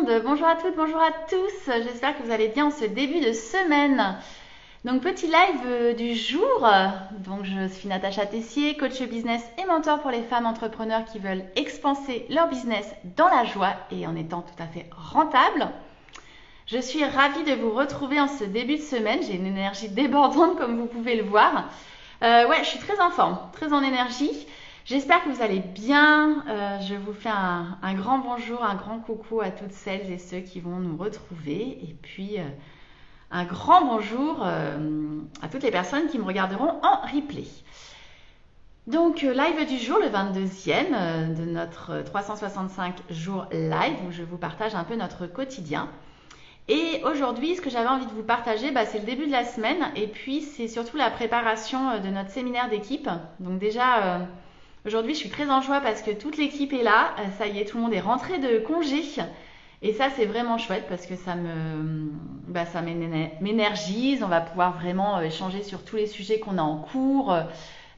monde, bonjour à toutes, bonjour à tous, j'espère que vous allez bien en ce début de semaine. Donc petit live du jour, donc je suis Natacha Tessier, coach business et mentor pour les femmes entrepreneurs qui veulent expanser leur business dans la joie et en étant tout à fait rentable. Je suis ravie de vous retrouver en ce début de semaine, j'ai une énergie débordante comme vous pouvez le voir. Je suis très en forme, très en énergie. J'espère que vous allez bien. Je vous fais un grand bonjour, un grand coucou à toutes celles et ceux qui vont nous retrouver. Et puis, un grand bonjour à toutes les personnes qui me regarderont en replay. Donc, live du jour, le 22e de notre 365 jours live, où je vous partage un peu notre quotidien. Et aujourd'hui, ce que j'avais envie de vous partager, c'est le début de la semaine. Et puis, c'est surtout la préparation de notre séminaire d'équipe. Donc déjà... Aujourd'hui, je suis très en joie parce que toute l'équipe est là. Ça y est, tout le monde est rentré de congé. Et ça, c'est vraiment chouette parce que ça m'énergise. On va pouvoir vraiment échanger sur tous les sujets qu'on a en cours.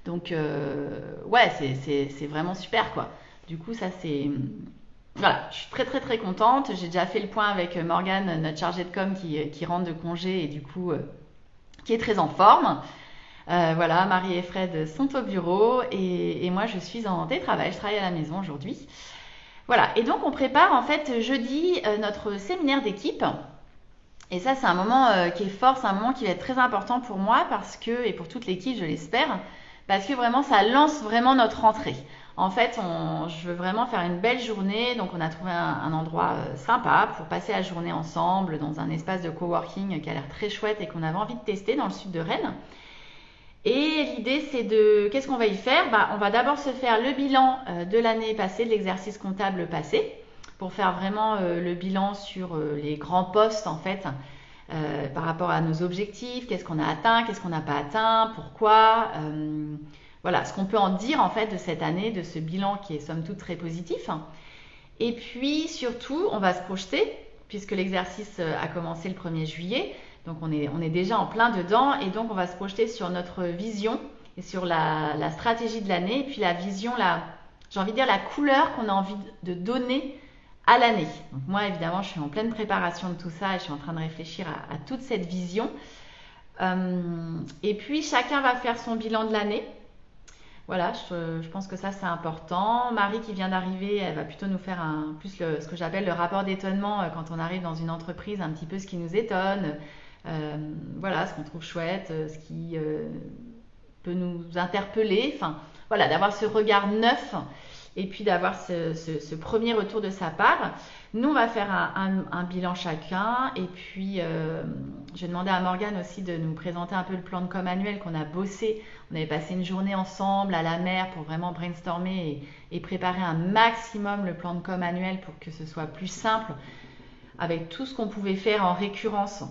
Donc, c'est vraiment super, quoi. Du coup, ça, c'est... Voilà, je suis très, très, très contente. J'ai déjà fait le point avec Morgane, notre chargée de com qui rentre de congé et du coup, qui est très en forme. Marie et Fred sont au bureau et moi je suis en télétravail, je travaille à la maison aujourd'hui. Voilà, et donc on prépare en fait jeudi notre séminaire d'équipe. Et ça c'est un moment qui est fort, c'est un moment qui va être très important pour moi parce que, et pour toute l'équipe je l'espère, parce que vraiment ça lance vraiment notre rentrée. En fait, je veux vraiment faire une belle journée, donc on a trouvé un endroit sympa pour passer la journée ensemble dans un espace de coworking qui a l'air très chouette et qu'on avait envie de tester dans le sud de Rennes. Et l'idée, c'est qu'est-ce qu'on va y faire? On va d'abord se faire le bilan de l'année passée, de l'exercice comptable passé, pour faire vraiment le bilan sur les grands postes, en fait, par rapport à nos objectifs, qu'est-ce qu'on a atteint, qu'est-ce qu'on n'a pas atteint, pourquoi. Voilà, ce qu'on peut en dire, en fait, de cette année, de ce bilan qui est, somme toute, très positif. Et puis, surtout, on va se projeter, puisque l'exercice a commencé le 1er juillet. Donc on est déjà en plein dedans et donc on va se projeter sur notre vision et sur la stratégie de l'année et puis la vision, j'ai envie de dire la couleur qu'on a envie de donner à l'année. Donc moi évidemment je suis en pleine préparation de tout ça et je suis en train de réfléchir à toute cette vision. Et puis chacun va faire son bilan de l'année. Voilà, je pense que ça c'est important. Marie qui vient d'arriver, elle va plutôt nous faire ce que j'appelle le rapport d'étonnement quand on arrive dans une entreprise, un petit peu ce qui nous étonne. Ce qu'on trouve chouette, ce qui peut nous interpeller, d'avoir ce regard neuf et puis d'avoir ce premier retour de sa part. Nous, on va faire un bilan chacun et puis j'ai demandé à Morgane aussi de nous présenter un peu le plan de com annuel qu'on a bossé. On avait passé une journée ensemble à la mer pour vraiment brainstormer et préparer un maximum le plan de com annuel pour que ce soit plus simple avec tout ce qu'on pouvait faire en récurrence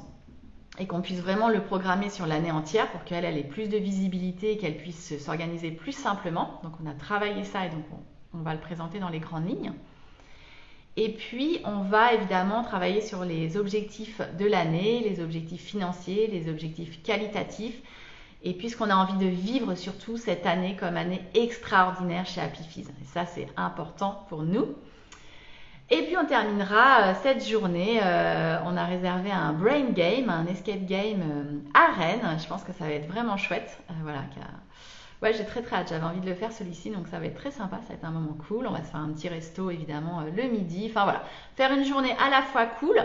et qu'on puisse vraiment le programmer sur l'année entière pour qu'elle ait plus de visibilité et qu'elle puisse s'organiser plus simplement. Donc on a travaillé ça et donc on va le présenter dans les grandes lignes. Et puis on va évidemment travailler sur les objectifs de l'année, les objectifs financiers, les objectifs qualitatifs. Et puisqu'on a envie de vivre surtout cette année comme année extraordinaire chez Happy Fizz. Et ça c'est important pour nous. Et puis on terminera cette journée, on a réservé un brain game, un escape game à Rennes. Je pense que ça va être vraiment chouette. J'ai très très hâte, j'avais envie de le faire celui-ci, donc ça va être très sympa, ça va être un moment cool. On va se faire un petit resto évidemment le midi. Faire une journée à la fois cool.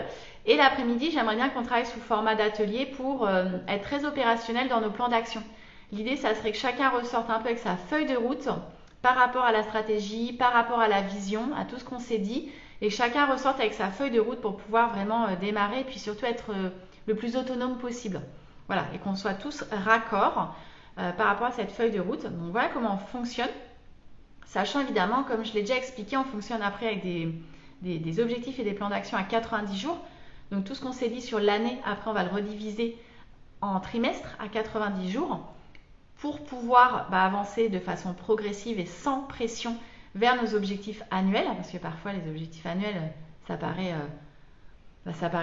Et l'après-midi, j'aimerais bien qu'on travaille sous format d'atelier pour être très opérationnel dans nos plans d'action. L'idée, ça serait que chacun ressorte un peu avec sa feuille de route par rapport à la stratégie, par rapport à la vision, à tout ce qu'on s'est dit. Et chacun ressorte avec sa feuille de route pour pouvoir vraiment démarrer et puis surtout être le plus autonome possible. Voilà, et qu'on soit tous raccords par rapport à cette feuille de route. Donc voilà comment on fonctionne. Sachant évidemment, comme je l'ai déjà expliqué, on fonctionne après avec des objectifs et des plans d'action à 90 jours. Donc tout ce qu'on s'est dit sur l'année, après on va le rediviser en trimestres à 90 jours pour pouvoir avancer de façon progressive et sans pression vers nos objectifs annuels, parce que parfois les objectifs annuels, ça paraît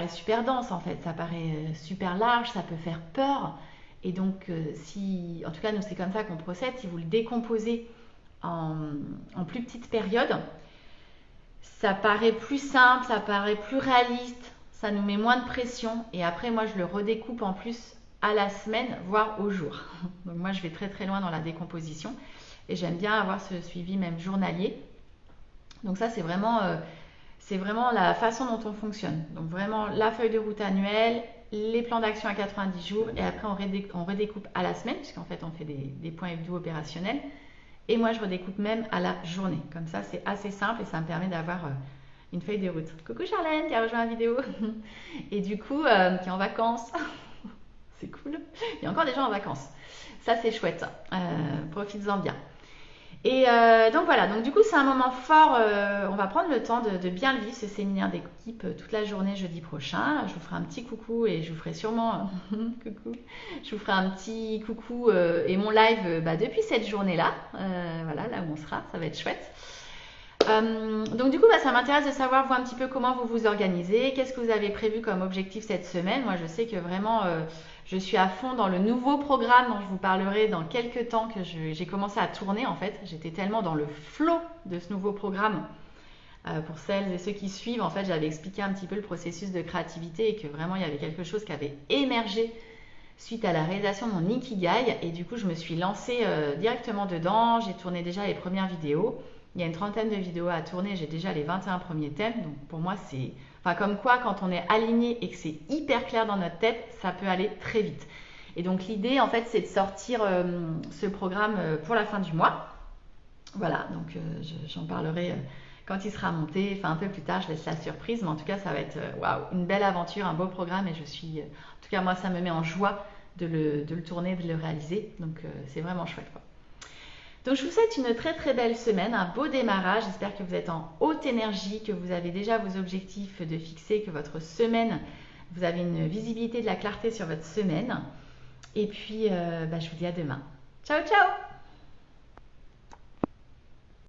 super dense en fait, ça paraît super large, ça peut faire peur. Et donc, en tout cas nous c'est comme ça qu'on procède, si vous le décomposez en plus petites périodes, ça paraît plus simple, ça paraît plus réaliste, ça nous met moins de pression. Et après, moi, je le redécoupe en plus à la semaine, voire au jour. Donc moi, je vais très très loin dans la décomposition. Et j'aime bien avoir ce suivi même journalier. Donc ça, c'est vraiment la façon dont on fonctionne. Donc vraiment la feuille de route annuelle, les plans d'action à 90 jours, et après on redécoupe à la semaine, puisqu'en fait on fait des points hebdo opérationnels. Et moi, je redécoupe même à la journée. Comme ça, c'est assez simple et ça me permet d'avoir une feuille de route. Coucou Charlène qui a rejoint la vidéo. Et du coup, qui est en vacances. C'est cool. Il y a encore des gens en vacances. Ça, c'est chouette. Profites-en bien. Et donc voilà, donc du coup c'est un moment fort, on va prendre le temps de bien le vivre, ce séminaire d'équipe toute la journée jeudi prochain. Je vous ferai un petit coucou et je vous ferai sûrement coucou. Je vous ferai un petit coucou et mon live depuis cette journée-là, voilà, là où on sera, ça va être chouette. Donc du coup ça m'intéresse de savoir vous un petit peu comment vous vous organisez, qu'est-ce que vous avez prévu comme objectif cette semaine. Moi je sais que vraiment je suis à fond dans le nouveau programme dont je vous parlerai dans quelques temps, que j'ai commencé à tourner en fait. J'étais tellement dans le flow de ce nouveau programme. Pour celles et ceux qui suivent, en fait j'avais expliqué un petit peu le processus de créativité et que vraiment il y avait quelque chose qui avait émergé suite à la réalisation de mon Ikigai. Et du coup je me suis lancée directement dedans, j'ai tourné déjà les premières vidéos. Il y a une trentaine de vidéos à tourner, j'ai déjà les 21 premiers thèmes. Donc pour moi, c'est... Enfin, comme quoi, quand on est aligné et que c'est hyper clair dans notre tête, ça peut aller très vite. Et donc l'idée, en fait, c'est de sortir ce programme pour la fin du mois. Voilà, donc j'en parlerai quand il sera monté, enfin un peu plus tard, je laisse la surprise. Mais en tout cas, ça va être waouh, une belle aventure, un beau programme. Et je suis... en tout cas, moi, ça me met en joie de le tourner, de le réaliser. Donc c'est vraiment chouette, quoi. Donc je vous souhaite une très très belle semaine, un beau démarrage. J'espère que vous êtes en haute énergie, que vous avez déjà vos objectifs de fixer, que votre semaine, vous avez une visibilité, de la clarté sur votre semaine. Et puis je vous dis à demain. Ciao ciao!